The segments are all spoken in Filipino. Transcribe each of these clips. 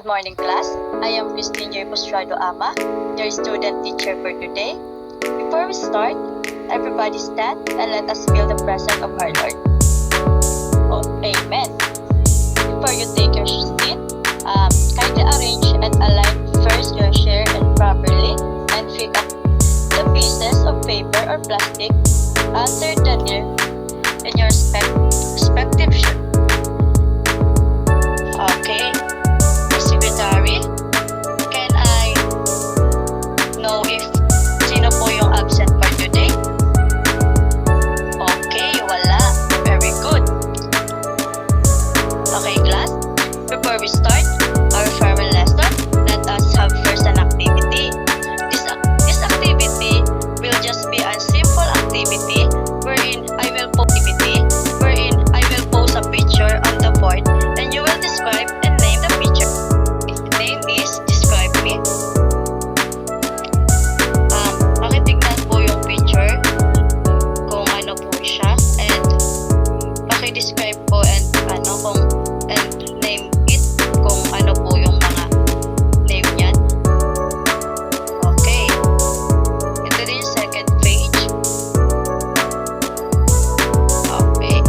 Good morning, class. I am Christine J. Postrado Ama, your student teacher for today. Before we start, everybody stand and let us feel the presence of our Lord. Oh, amen. Before you take your seat, kindly arrange and align first your chair and properly and pick up the pieces of paper or plastic under the near in your respective chair. Okay. Secretary, can I know if sino po yung absent for today? Okay, wala. Very good. Okay, class. Before we start our formal lesson, let us have first an activity. This activity will just be a simple activity wherein I will post a picture on the board and you will describe and name the picture. Name is describe me. Pakitignan po yung picture kung ano po siya and paki-describe po and name it kung ano po yung mga name niyan. Okay. Ito din yung second page. Okay.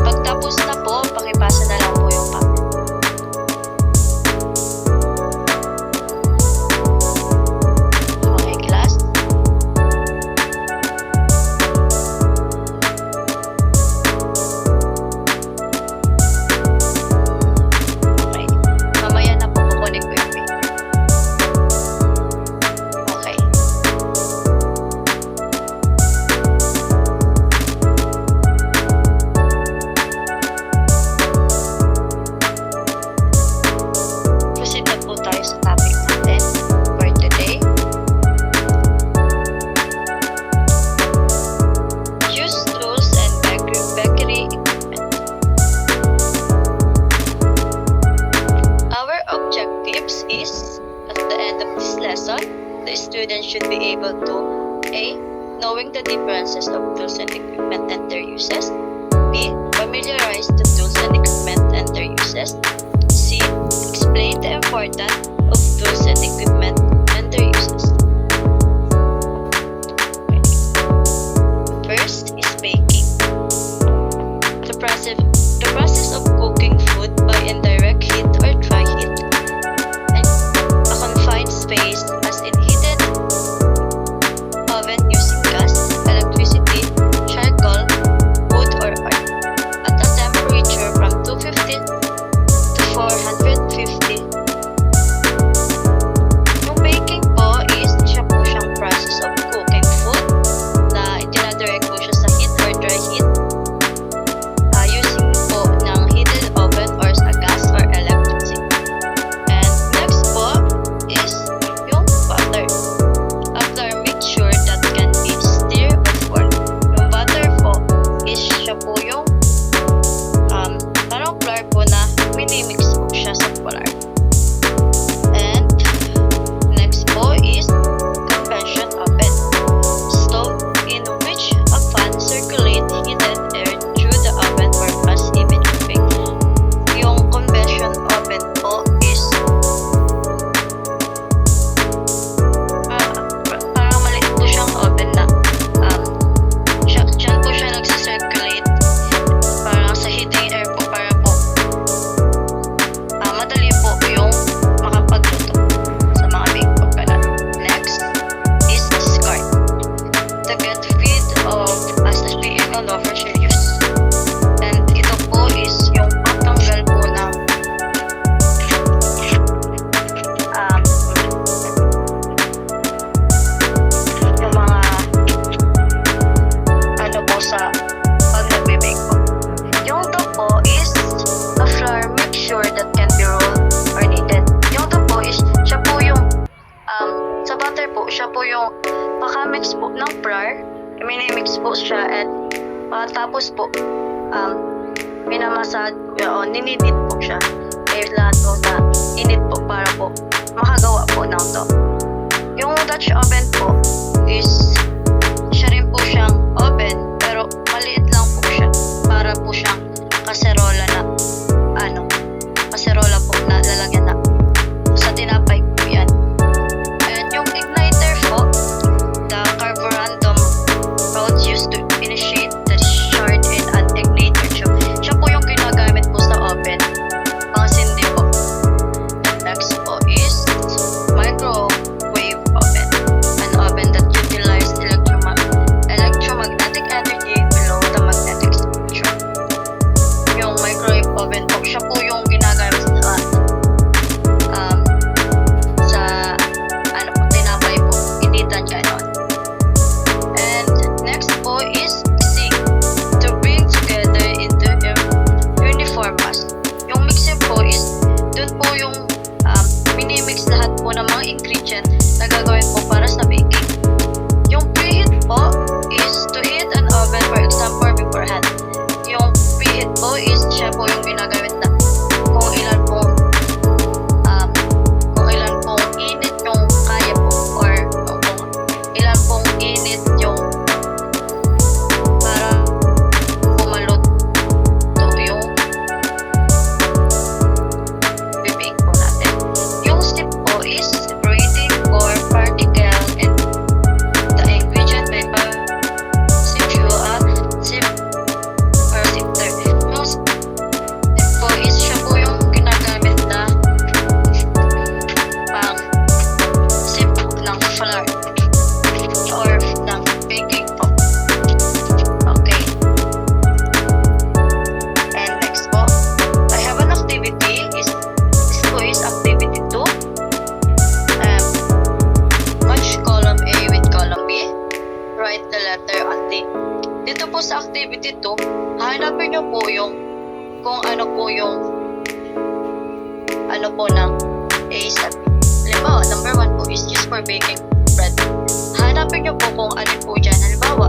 Pagtapos na po, pakipasa na lang po yung papel. Okay, class. Okay. Mamaya na po kukunin ko yung paper. Okay. Proceed na po tayo sa topic natin for today. Use tools and bakery equipment. Our objectives is, at the end of this lesson, the student should be able to A. Knowing the differences of tools and equipment and their uses. B. Familiarize the tools and equipment and their uses. C. Explain the importance of tools and equipment and their uses. First is baking. The process of cooking food by indirect heat or dry heat and a confined space as in heated oven using gas, electricity, charcoal, wood or oil at a temperature from 250 to 450. Yung baking po is siya po siyang process of cooking food na itinadirect po siya sa heat or dry heat using po ng heated oven or sa gas or electricity. And next po is yung butter. A flour mixture that can be stirred or formed. Yung butter po is siya po yung parang flour po na minimix po siya sa flour. And next po is convection oven. Stove in which a fan circulates heated air through the oven for fast even cooking. Yung convection oven po is parang maliit po siyang oven na dyan po siya nagsisirculate parang sa heating air po para po madali po yung makapagluto sa mga bake po pala. Next is discard. To get rid of as a vehicle offer shall use. And ito po is yung pagtanggal po ng yung mga ano po sa pag nagbe-bake po. Yung dough po is a flour mixture that can be rolled or kneaded. Yung dough po is siya po yung sa butter po, siya po yung paka-mix po ng flour. Minimix po siya at tapos po minamasad o ninidit po siya. Kaya lahat po na init po para po makagawa po ng dough. Yung Dutch oven po is siya rin po siyang oven pero maliit lang po siya para po siyang kaserola na kaserola po nyo po sa activity 2, hanapin nyo po yung kung ano po yung ano po ng A sa B. Halimbawa, number 1 po is used for baking bread. Hanapin nyo po kung alin po dyan. Halimbawa,